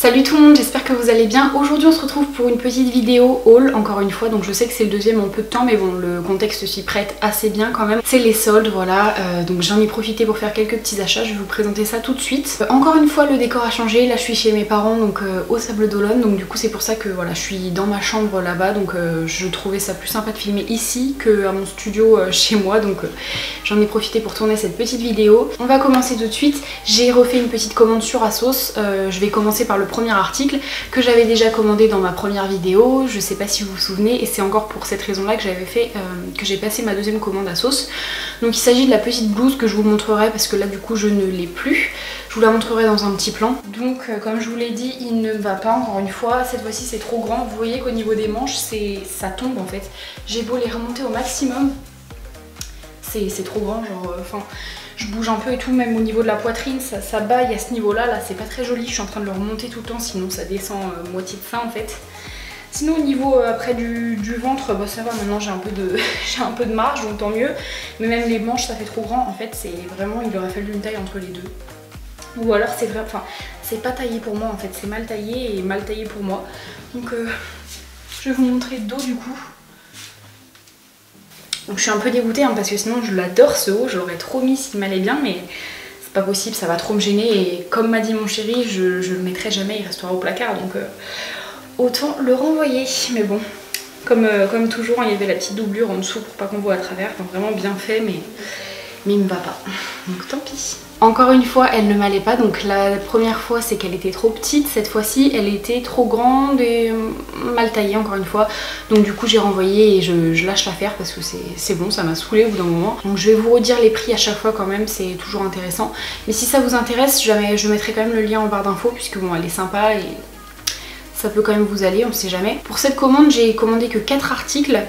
Salut tout le monde, j'espère que vous allez bien. Aujourd'hui on se retrouve pour une petite vidéo haul, encore une fois, donc je sais que c'est le deuxième en peu de temps, mais bon, le contexte s'y prête assez bien quand même. C'est les soldes, voilà, donc j'en ai profité pour faire quelques petits achats, je vais vous présenter ça tout de suite. Encore une fois, le décor a changé, là je suis chez mes parents, donc au Sable d'Olonne, donc du coup c'est pour ça que voilà, je suis dans ma chambre là-bas, donc je trouvais ça plus sympa de filmer ici qu'à mon studio chez moi, donc j'en ai profité pour tourner cette petite vidéo. On va commencer tout de suite, j'ai refait une petite commande sur ASOS, je vais commencer par le premier article que j'avais déjà commandé dans ma première vidéo, je sais pas si vous vous souvenez, et c'est encore pour cette raison là que j'avais fait, que j'ai passé ma deuxième commande ASOS. Donc il s'agit de la petite blouse que je vous montrerai parce que là du coup je ne l'ai plus, je vous la montrerai dans un petit plan. Donc comme je vous l'ai dit, il ne va pas encore une fois, cette fois-ci c'est trop grand, vous voyez qu'au niveau des manches ça tombe en fait, j'ai beau les remonter au maximum, c'est trop grand, genre enfin... je bouge un peu et tout, même au niveau de la poitrine, ça baille à ce niveau-là, là c'est pas très joli, je suis en train de le remonter tout le temps, sinon ça descend moitié de sein en fait. Sinon au niveau après du ventre, bah ça va, maintenant j'ai un peu de marge, donc tant mieux. Mais même les manches ça fait trop grand, en fait c'est vraiment, il aurait fallu une taille entre les deux. Ou alors c'est vrai, enfin c'est pas taillé pour moi en fait, c'est mal taillé et mal taillé pour moi. Donc je vais vous montrer le dos du coup. Donc je suis un peu dégoûtée hein, parce que sinon je l'adore ce haut, je l'aurais trop mis s'il m'allait bien, mais c'est pas possible, ça va trop me gêner et comme m'a dit mon chéri, je le mettrai jamais, il restera au placard, donc autant le renvoyer. Mais bon, comme toujours, il y avait la petite doublure en dessous pour pas qu'on voit à travers, donc vraiment bien fait, mais il me va pas, donc tant pis. Encore une fois, elle ne m'allait pas, donc la première fois c'est qu'elle était trop petite, cette fois-ci elle était trop grande et mal taillée encore une fois. Donc du coup j'ai renvoyé et je lâche l'affaire parce que c'est bon, ça m'a saoulée au bout d'un moment. Donc je vais vous redire les prix à chaque fois quand même, c'est toujours intéressant. Mais si ça vous intéresse, je mettrai quand même le lien en barre d'infos puisque bon, elle est sympa et ça peut quand même vous aller, on sait jamais. Pour cette commande, j'ai commandé que 4 articles.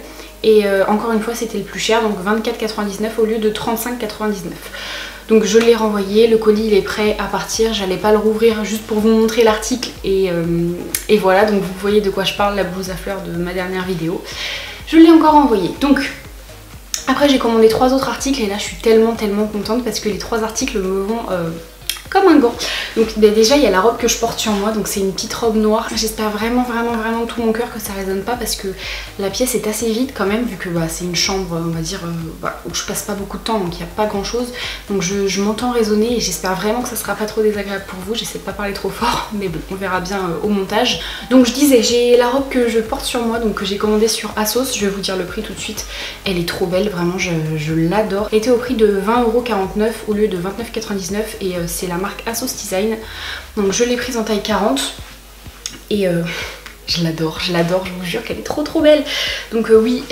Et encore une fois c'était le plus cher, donc 24,99 au lieu de 35,99. Donc je l'ai renvoyé, le colis il est prêt à partir, j'allais pas le rouvrir juste pour vous montrer l'article et voilà, donc vous voyez de quoi je parle, la blouse à fleurs de ma dernière vidéo. Je l'ai encore envoyé. Donc après j'ai commandé 3 autres articles et là je suis tellement contente parce que les 3 articles me vont comme un gant. Donc bah, déjà il y a la robe que je porte sur moi, donc c'est une petite robe noire. J'espère vraiment de tout mon cœur que ça résonne pas parce que la pièce est assez vide quand même, vu que bah, c'est une chambre on va dire voilà, où je passe pas beaucoup de temps, donc il n'y a pas grand chose. Donc je m'entends résonner et j'espère vraiment que ça sera pas trop désagréable pour vous. J'essaie de pas parler trop fort, mais bon on verra bien au montage. Donc je disais, j'ai la robe que je porte sur moi, donc que j'ai commandée sur ASOS, je vais vous dire le prix tout de suite. Elle est trop belle, vraiment je l'adore. Elle était au prix de 20,49 € au lieu de 29,99 et c'est la marque ASOS Design. Donc je l'ai prise en taille 40 et je l'adore, je vous jure qu'elle est trop belle. Donc oui,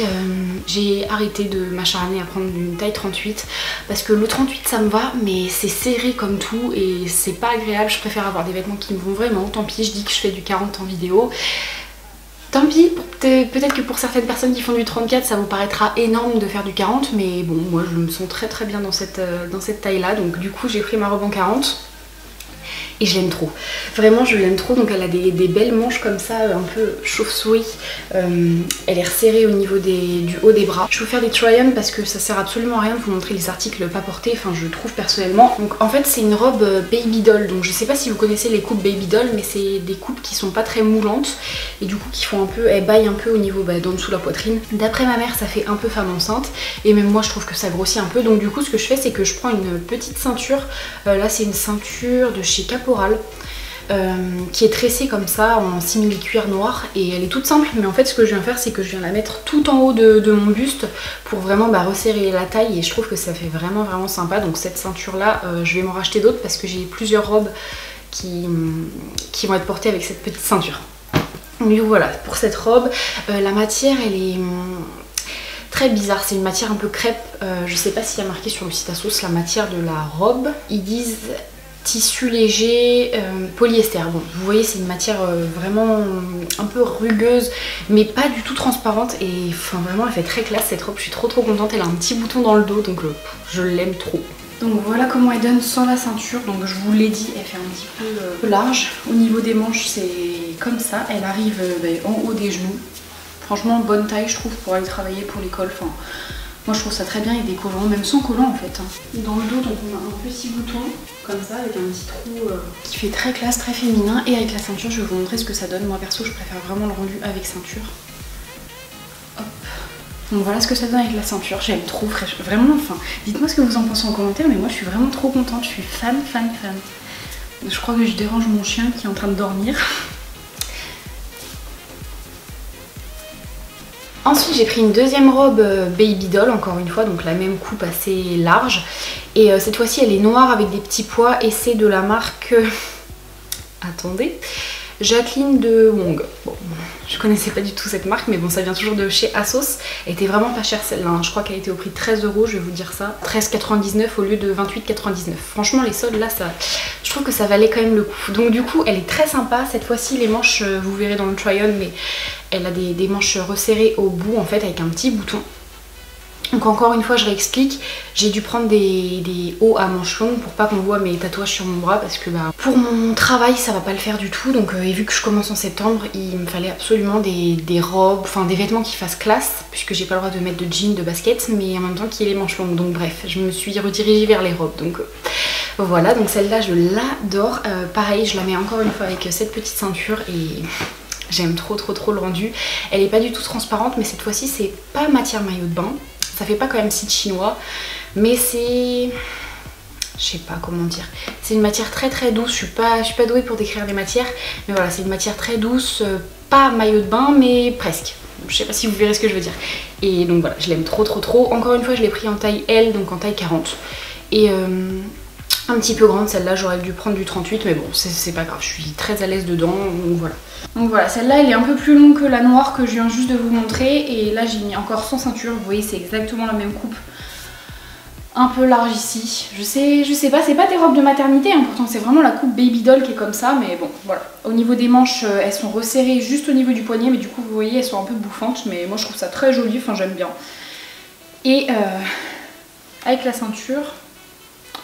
j'ai arrêté de m'acharner à prendre une taille 38 parce que le 38 ça me va, mais c'est serré comme tout et c'est pas agréable. Je préfère avoir des vêtements qui me vont vraiment, tant pis, je dis que je fais du 40 en vidéo. Tant pis, peut-être que pour certaines personnes qui font du 34 ça vous paraîtra énorme de faire du 40, mais bon moi je me sens très bien dans cette taille là, donc du coup j'ai pris ma robe en 40 et je l'aime trop, vraiment je l'aime trop. Donc elle a des belles manches comme ça, un peu chauve-souris, elle est resserrée au niveau du haut des bras. Je vais vous faire des try-on parce que ça sert absolument à rien de vous montrer les articles pas portés, enfin je trouve personnellement. Donc en fait c'est une robe baby doll, donc je sais pas si vous connaissez les coupes baby doll, mais c'est des coupes qui sont pas très moulantes et du coup qui font un peu, elles baillent un peu au niveau d'en dessous de la poitrine. D'après ma mère ça fait un peu femme enceinte et même moi je trouve que ça grossit un peu, donc du coup ce que je fais c'est que je prends une petite ceinture, là c'est une ceinture de chez Caporal, qui est tressée comme ça en simili cuir noir et elle est toute simple, mais en fait ce que je viens faire c'est que je viens la mettre tout en haut de mon buste pour vraiment resserrer la taille et je trouve que ça fait vraiment sympa. Donc cette ceinture là je vais m'en racheter d'autres parce que j'ai plusieurs robes qui vont être portées avec cette petite ceinture. Donc voilà pour cette robe, la matière elle est très bizarre, c'est une matière un peu crêpe, je sais pas s'il y a marqué sur le site ASOS la matière de la robe, ils disent tissu léger, polyester. Bon, vous voyez c'est une matière vraiment un peu rugueuse mais pas du tout transparente et enfin vraiment elle fait très classe cette robe, je suis trop contente. Elle a un petit bouton dans le dos donc je l'aime trop. Donc voilà comment elle donne sans la ceinture, donc je vous l'ai dit, elle fait un petit peu large. Au niveau des manches c'est comme ça, elle arrive en haut des genoux. Franchement bonne taille je trouve pour aller travailler pour l'école, enfin Moi je trouve ça très bien avec des collants, même sans collant en fait. Dans le dos donc on a un petit bouton comme ça avec un petit trou qui fait très classe, très féminin. Et avec la ceinture je vais vous montrer ce que ça donne. Moi perso je préfère vraiment le rendu avec ceinture. Hop. Donc voilà ce que ça donne avec la ceinture, j'aime trop, vraiment, enfin, dites-moi ce que vous en pensez en commentaire, mais moi je suis vraiment trop contente, je suis fan. Je crois que je dérange mon chien qui est en train de dormir. Ensuite j'ai pris une deuxième robe Baby Doll, encore une fois, donc la même coupe assez large. Et cette fois-ci elle est noire avec des petits pois et c'est de la marque... Attendez... Jacqueline de Wong. Bon, je connaissais pas du tout cette marque, mais bon, ça vient toujours de chez ASOS. Elle était vraiment pas chère celle-là, hein. Je crois qu'elle était au prix de 13 €, je vais vous dire ça. 13,99 au lieu de 28,99. Franchement, les soldes là, ça, je trouve que ça valait quand même le coup. Donc du coup, elle est très sympa. Cette fois-ci, les manches, vous verrez dans le try-on, mais elle a des manches resserrées au bout, en fait, avec un petit bouton. Donc encore une fois je réexplique, j'ai dû prendre des hauts à manches longues pour pas qu'on voit mes tatouages sur mon bras parce que bah, pour mon travail ça va pas le faire du tout. Donc et vu que je commence en septembre, il me fallait absolument des robes, enfin des vêtements qui fassent classe, puisque j'ai pas le droit de mettre de jeans, de baskets, mais en même temps qu'il y ait les manches longues. Donc bref, je me suis redirigée vers les robes. Donc voilà, donc celle-là je l'adore. Pareil, je la mets encore une fois avec cette petite ceinture et... j'aime trop le rendu. Elle est pas du tout transparente, mais cette fois-ci c'est pas matière maillot de bain. Ça fait pas quand même site chinois, mais c'est... je sais pas comment dire. C'est une matière très douce, je suis pas douée pour décrire les matières, mais voilà, c'est une matière très douce, pas maillot de bain, mais presque. Je sais pas si vous verrez ce que je veux dire. Et donc voilà, je l'aime trop. Encore une fois, je l'ai pris en taille L, donc en taille 40. Et un petit peu grande, celle-là, j'aurais dû prendre du 38, mais bon, c'est pas grave, je suis très à l'aise dedans, donc voilà. Donc voilà, celle-là elle est un peu plus longue que la noire que je viens juste de vous montrer. Et là j'ai mis encore sans ceinture, vous voyez c'est exactement la même coupe. Un peu large ici. Je sais pas, c'est pas des robes de maternité, hein, pourtant c'est vraiment la coupe Baby Doll qui est comme ça. Mais bon voilà, au niveau des manches elles sont resserrées juste au niveau du poignet. Mais du coup vous voyez elles sont un peu bouffantes. Mais moi je trouve ça très joli, enfin j'aime bien. Et avec la ceinture...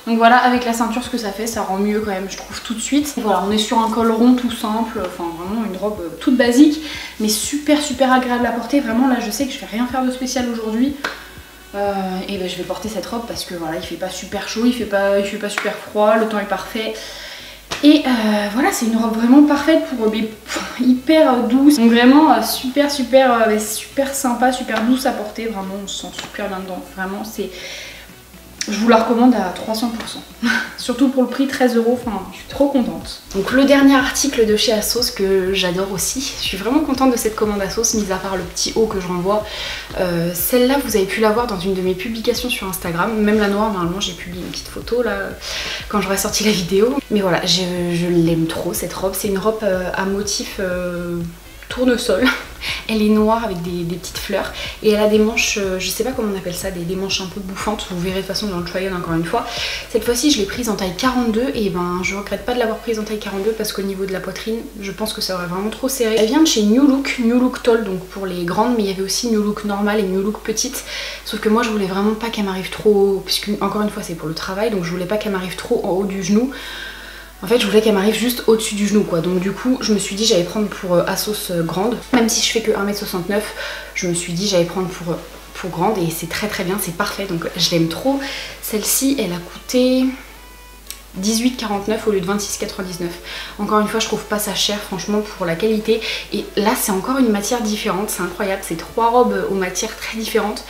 donc voilà, avec la ceinture ce que ça fait, ça rend mieux quand même je trouve tout de suite. Et voilà, on est sur un col rond tout simple, enfin vraiment une robe toute basique, mais super agréable à porter. Vraiment là je sais que je vais rien faire de spécial aujourd'hui. Et ben, je vais porter cette robe parce que voilà, il fait pas super chaud, il fait pas super froid, le temps est parfait. Et voilà, c'est une robe vraiment parfaite pour hyper douce. Donc vraiment super sympa, super douce à porter. Vraiment on se sent super bien dedans. Vraiment c'est... je vous la recommande à 300%. Surtout pour le prix, 13 €, enfin je suis trop contente. Donc le dernier article de chez ASOS que j'adore aussi. Je suis vraiment contente de cette commande ASOS, mis à part le petit haut que je renvoie. Celle-là vous avez pu la voir dans une de mes publications sur Instagram. Même la noire, normalement j'ai publié une petite photo là quand j'aurai sorti la vidéo. Mais voilà, je l'aime trop cette robe. C'est une robe à motif... tournesol. Elle est noire avec des petites fleurs et elle a des manches, je sais pas comment on appelle ça, des manches un peu bouffantes. Vous verrez de toute façon dans le try-on encore une fois. Cette fois-ci je l'ai prise en taille 42 et ben je regrette pas de l'avoir prise en taille 42 parce qu'au niveau de la poitrine je pense que ça aurait vraiment trop serré. Elle vient de chez New Look Tall, donc pour les grandes, mais il y avait aussi New Look normal et New Look petite. Sauf que moi je voulais vraiment pas qu'elle m'arrive trop, puisque encore une fois c'est pour le travail, donc je voulais pas qu'elle m'arrive trop en haut du genou. En fait je voulais qu'elle m'arrive juste au-dessus du genou quoi. Donc du coup je me suis dit j'allais prendre pour ASOS grande. Même si je fais que 1,69 m, je me suis dit j'allais prendre pour grande et c'est très bien, c'est parfait. Donc je l'aime trop. Celle-ci elle a coûté 18,49 € au lieu de 26,99 €. Encore une fois je trouve pas ça cher franchement pour la qualité. Et là c'est encore une matière différente, c'est incroyable. C'est 3 robes aux matières très différentes.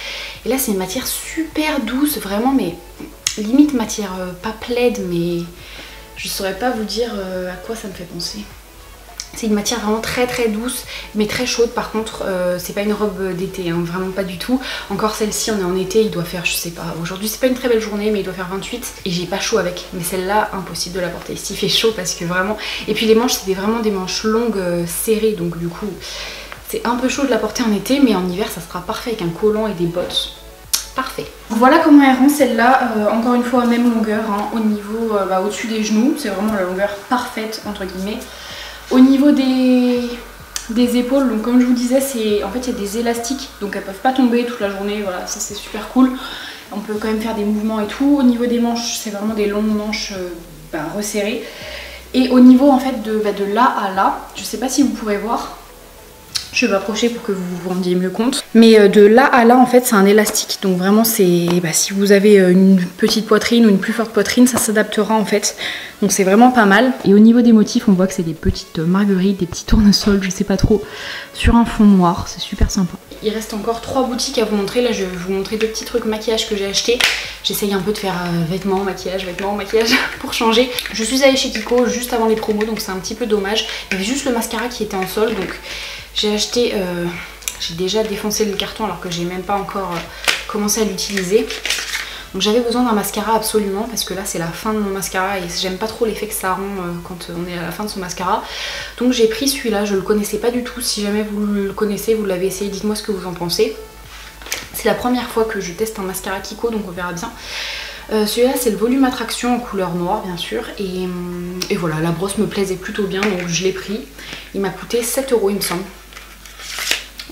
Et là c'est une matière super douce vraiment, mais limite matière pas plaid, mais... je saurais pas vous dire à quoi ça me fait penser. C'est une matière vraiment très douce, mais très chaude par contre. C'est pas une robe d'été, hein, vraiment pas du tout. Encore celle-ci, on est en été, il doit faire, je sais pas, aujourd'hui c'est pas une très belle journée, mais il doit faire 28 et j'ai pas chaud avec. Mais celle-là, impossible de la porter s'il fait chaud parce que vraiment... et puis les manches, c'était vraiment des manches longues, serrées, donc du coup, c'est un peu chaud de la porter en été, mais en hiver, ça sera parfait avec un collant et des bottes. Parfait. Voilà comment elle rend celle-là, encore une fois même longueur, hein, au niveau au-dessus des genoux, c'est vraiment la longueur parfaite entre guillemets. Au niveau des épaules, donc comme je vous disais, en fait il y a des élastiques, donc elles peuvent pas tomber toute la journée, voilà, ça c'est super cool. On peut quand même faire des mouvements et tout. Au niveau des manches, c'est vraiment des longues manches resserrées. Et au niveau en fait de là à là, je sais pas si vous pourrez voir, Je vais m'approcher pour que vous vous rendiez mieux compte. Mais de là à là, en fait, c'est un élastique. Donc vraiment, c'est si vous avez une petite poitrine ou une plus forte poitrine, ça s'adaptera en fait. Donc c'est vraiment pas mal. Et au niveau des motifs, on voit que c'est des petites marguerites, des petits tournesols, je sais pas trop, sur un fond noir. C'est super sympa. Il reste encore 3 boutiques à vous montrer. Là, je vais vous montrer 2 petits trucs maquillage que j'ai acheté. J'essaye un peu de faire vêtements, maquillage pour changer. Je suis allée chez Kiko juste avant les promos, donc c'est un petit peu dommage. Il y avait juste le mascara qui était en solde, donc j'ai acheté... j'ai déjà défoncé le carton alors que j'ai même pas encore commencé à l'utiliser. Donc j'avais besoin d'un mascara absolument parce que là c'est la fin de mon mascara et j'aime pas trop l'effet que ça rend quand on est à la fin de son mascara. Donc j'ai pris celui-là, je le connaissais pas du tout. Si jamais vous le connaissez, vous l'avez essayé, dites-moi ce que vous en pensez. C'est la première fois que je teste un mascara Kiko, donc on verra bien. Celui-là c'est le volume attraction en couleur noire bien sûr et voilà, la brosse me plaisait plutôt bien donc je l'ai pris. Il m'a coûté 7 € il me semble,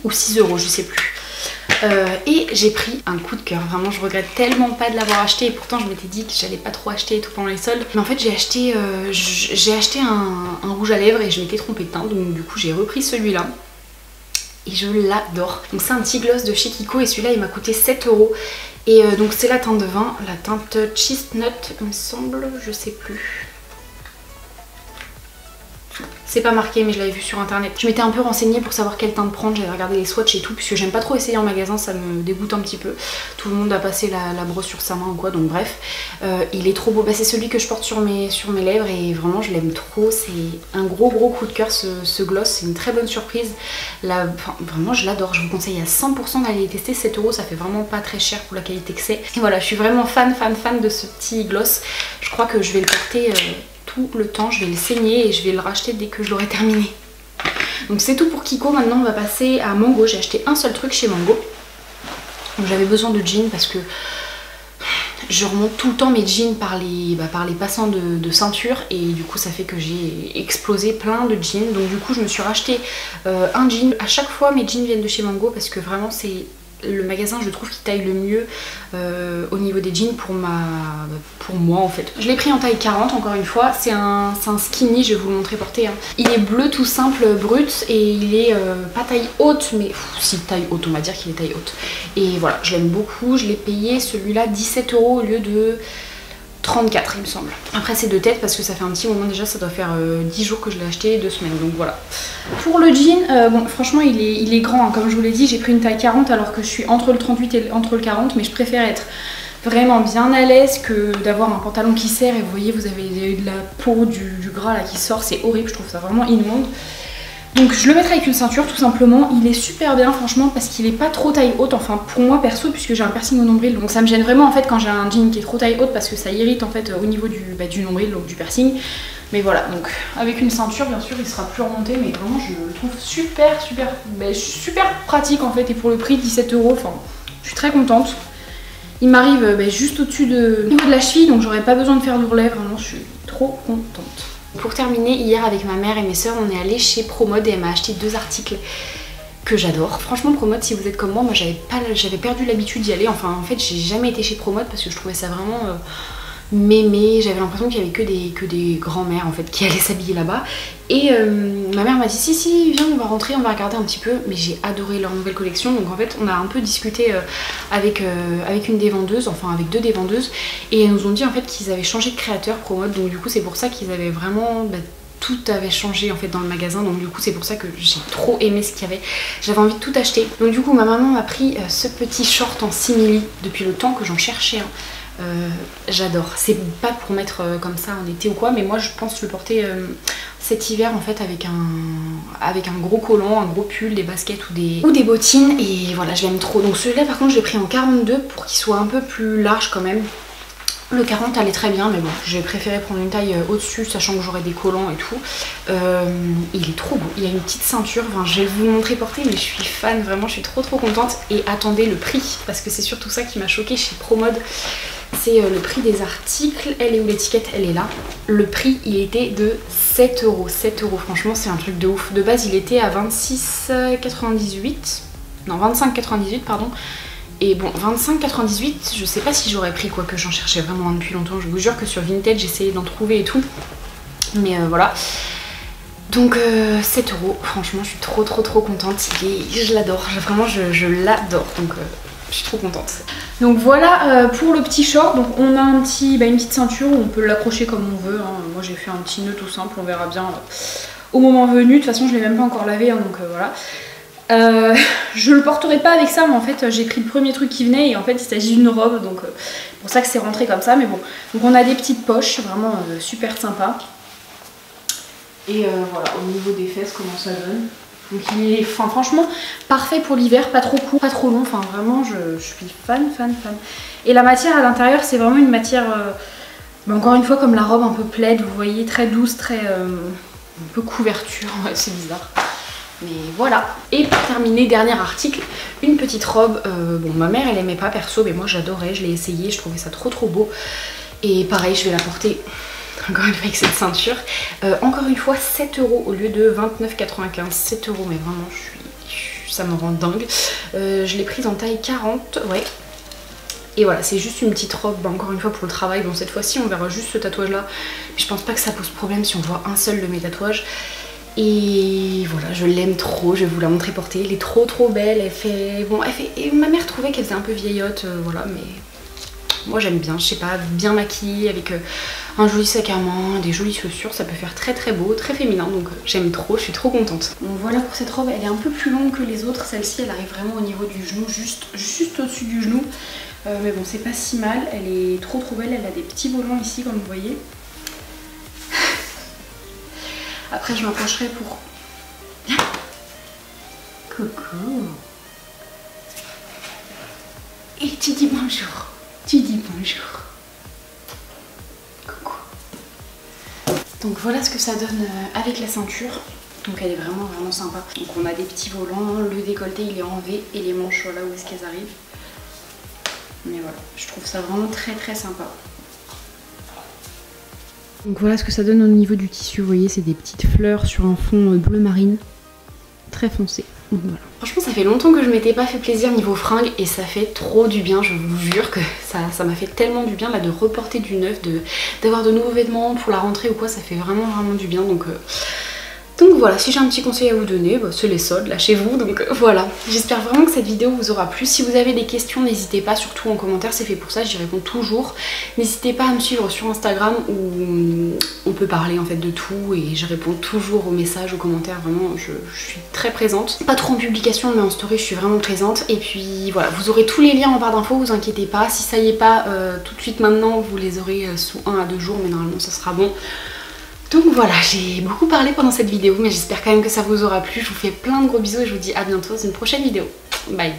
ou 6 € je sais plus. Et j'ai pris un coup de cœur, vraiment je regrette tellement pas de l'avoir acheté et pourtant je m'étais dit que j'allais pas trop acheter et tout pendant les soldes. Mais en fait j'ai acheté un rouge à lèvres et je m'étais trompée de teint, donc du coup j'ai repris celui-là. Et je l'adore. Donc c'est un petit gloss de chez Kiko et celui-là il m'a coûté 7 €. Et donc c'est la teinte de vin, la teinte Chestnut il me semble, je sais plus. C'est pas marqué mais je l'avais vu sur internet. Je m'étais un peu renseignée pour savoir quelle teinte prendre, j'avais regardé les swatchs et tout puisque j'aime pas trop essayer en magasin, ça me dégoûte un petit peu. Tout le monde a passé la brosse sur sa main ou quoi, donc bref. Il est trop beau, c'est celui que je porte sur mes lèvres et vraiment je l'aime trop. C'est un gros coup de cœur ce gloss, c'est une très bonne surprise. Vraiment je l'adore, je vous conseille à 100% d'aller les tester, 7 €, ça fait vraiment pas très cher pour la qualité que c'est. Et voilà, je suis vraiment fan de ce petit gloss. Je crois que je vais le porter... tout le temps, je vais le saigner et je vais le racheter dès que je l'aurai terminé. Donc c'est tout pour Kiko, maintenant on va passer à Mango. J'ai acheté un seul truc chez Mango. J'avais besoin de jeans parce que je remonte tout le temps mes jeans par les passants de ceinture et du coup ça fait que j'ai explosé plein de jeans. Donc du coup je me suis racheté un jean. À chaque fois mes jeans viennent de chez Mango parce que vraiment c'est le magasin je trouve qui taille le mieux au niveau des jeans pour moi en fait. Je l'ai pris en taille 40 encore une fois, c'est un skinny, je vais vous le montrer porté. Il est bleu tout simple, brut et il est pas taille haute mais si taille haute, on va dire qu'il est taille haute. Et voilà, je l'aime beaucoup, je l'ai payé celui-là 17 € au lieu de 34 il me semble. Après c'est de tête parce que ça fait un petit moment déjà, ça doit faire 10 jours que je l'ai acheté, 2 semaines, donc voilà. Pour le jean, bon franchement il est grand, hein. Comme je vous l'ai dit j'ai pris une taille 40 alors que je suis entre le 38 et entre le 40, mais je préfère être vraiment bien à l'aise que d'avoir un pantalon qui serre et vous voyez vous avez de la peau, du gras là qui sort, c'est horrible, je trouve ça vraiment immonde. Donc je le mettrai avec une ceinture tout simplement, il est super bien franchement parce qu'il est pas trop taille haute, enfin pour moi perso puisque j'ai un piercing au nombril, donc ça me gêne vraiment en fait quand j'ai un jean qui est trop taille haute parce que ça irrite en fait au niveau du nombril, donc du piercing. Mais voilà, donc avec une ceinture bien sûr il sera plus remonté, mais vraiment je le trouve super pratique en fait et pour le prix 17 €, enfin je suis très contente. Il m'arrive juste au-dessus de la cheville donc j'aurais pas besoin de faire d'ourlet, vraiment je suis trop contente. Pour terminer, hier avec ma mère et mes soeurs, on est allé chez Promode et elle m'a acheté 2 articles que j'adore. Franchement Promode, si vous êtes comme moi j'avais perdu l'habitude d'y aller. Enfin en fait j'ai jamais été chez Promode parce que je trouvais ça vraiment mémé. J'avais l'impression qu'il y avait que des grands-mères en fait qui allaient s'habiller là-bas. Et ma mère m'a dit si viens on va rentrer, on va regarder un petit peu. Mais j'ai adoré leur nouvelle collection. Donc en fait on a un peu discuté avec une des vendeuses, enfin avec 2 des vendeuses. Et elles nous ont dit en fait qu'ils avaient changé de créateur Promode. Donc du coup c'est pour ça qu'ils avaient vraiment... tout avait changé en fait dans le magasin, donc du coup c'est pour ça que j'ai trop aimé ce qu'il y avait. J'avais envie de tout acheter. Donc du coup ma maman m'a pris ce petit short en simili depuis le temps que j'en cherchais. J'adore. C'est pas pour mettre comme ça en été ou quoi, mais moi je pense le porter cet hiver en fait avec un gros collant, un gros pull, des baskets ou des bottines et voilà je l'aime trop. Donc celui-là par contre je l'ai pris en 42 pour qu'il soit un peu plus large quand même. Le 40 allait très bien mais bon j'ai préféré prendre une taille au-dessus sachant que j'aurais des collants et tout. Il est trop beau, il y a une petite ceinture, enfin, je vais vous le montrer porter mais je suis fan, vraiment je suis trop contente. Et attendez le prix parce que c'est surtout ça qui m'a choquée chez Promode. C'est le prix des articles, elle est où l'étiquette? Elle est là. Le prix il était de 7 €, 7 € franchement c'est un truc de ouf. De base il était à 26,98, non 25,98 pardon. Et bon 25,98 je sais pas si j'aurais pris quoi, que j'en cherchais vraiment depuis longtemps. Je vous jure que sur Vinted j'essayais d'en trouver et tout. Mais voilà. Donc 7 €, franchement je suis trop contente, je l'adore, vraiment je l'adore, donc je suis trop contente. Donc voilà pour le petit short, donc on a une petite ceinture où on peut l'accrocher comme on veut, hein. Moi j'ai fait un petit nœud tout simple, on verra bien au moment venu, de toute façon je l'ai même pas encore lavé, hein, donc voilà. Je le porterai pas avec ça, mais en fait j'ai pris le premier truc qui venait et en fait il s'agit d'une robe, donc c'est pour ça que c'est rentré comme ça, mais bon. Donc on a des petites poches, vraiment super sympa. Et voilà, au niveau des fesses, comment ça donne. Donc il est franchement parfait pour l'hiver, pas trop court, pas trop long, enfin vraiment je suis fan. Et la matière à l'intérieur c'est vraiment une matière, encore une fois comme la robe un peu plaid, vous voyez, très douce, très un peu couverture, ouais, c'est bizarre. Mais voilà. Et pour terminer, dernier article, une petite robe, bon ma mère elle aimait pas perso, mais moi j'adorais, je l'ai essayé, je trouvais ça trop beau. Et pareil, je vais la porter encore une fois avec cette ceinture. Encore une fois 7 € au lieu de 29,95. 7 €, mais vraiment ça me rend dingue. Je l'ai prise en taille 40, ouais. Et voilà, c'est juste une petite robe, encore une fois pour le travail. Bon, cette fois-ci on verra juste ce tatouage là, mais je pense pas que ça pose problème si on voit un seul de mes tatouages. Et voilà, je l'aime trop, je vais vous la montrer portée. Elle est trop belle, et ma mère trouvait qu'elle faisait un peu vieillotte, voilà, mais moi j'aime bien, je sais pas, bien maquillée avec un joli sac à main, des jolies chaussures, ça peut faire très beau, très féminin, donc j'aime trop, je suis trop contente. Bon voilà pour cette robe, elle est un peu plus longue que les autres, celle-ci elle arrive vraiment au niveau du genou, juste au-dessus du genou, mais bon c'est pas si mal, elle est trop belle, elle a des petits volants ici comme vous voyez. Après je m'approcherai pour... Coucou. Et tu dis bonjour. Tu dis bonjour. Coucou. Donc voilà ce que ça donne avec la ceinture. Donc elle est vraiment sympa. Donc on a des petits volants, le décolleté il est en V et les manches voilà où est-ce qu'elles arrivent. Mais voilà, je trouve ça vraiment très sympa. Donc voilà ce que ça donne au niveau du tissu, vous voyez c'est des petites fleurs sur un fond bleu marine, très foncé. Donc voilà. Franchement ça fait longtemps que je m'étais pas fait plaisir niveau fringues et ça fait trop du bien, je vous jure que ça m'a fait tellement du bien là de reporter du neuf, d'avoir de nouveaux vêtements pour la rentrée ou quoi, ça fait vraiment du bien. Donc voilà, si j'ai un petit conseil à vous donner, bah, c'est les soldes là chez vous, donc voilà. J'espère vraiment que cette vidéo vous aura plu. Si vous avez des questions, n'hésitez pas, surtout en commentaire, c'est fait pour ça, j'y réponds toujours. N'hésitez pas à me suivre sur Instagram où on peut parler en fait de tout et je réponds toujours aux messages, aux commentaires, vraiment je suis très présente. Pas trop en publication mais en story je suis vraiment présente. Et puis voilà, vous aurez tous les liens en barre d'infos, vous inquiétez pas. Si ça y est pas tout de suite maintenant, vous les aurez sous 1 à 2 jours, mais normalement ça sera bon. Donc voilà, j'ai beaucoup parlé pendant cette vidéo, mais j'espère quand même que ça vous aura plu. Je vous fais plein de gros bisous et je vous dis à bientôt dans une prochaine vidéo. Bye!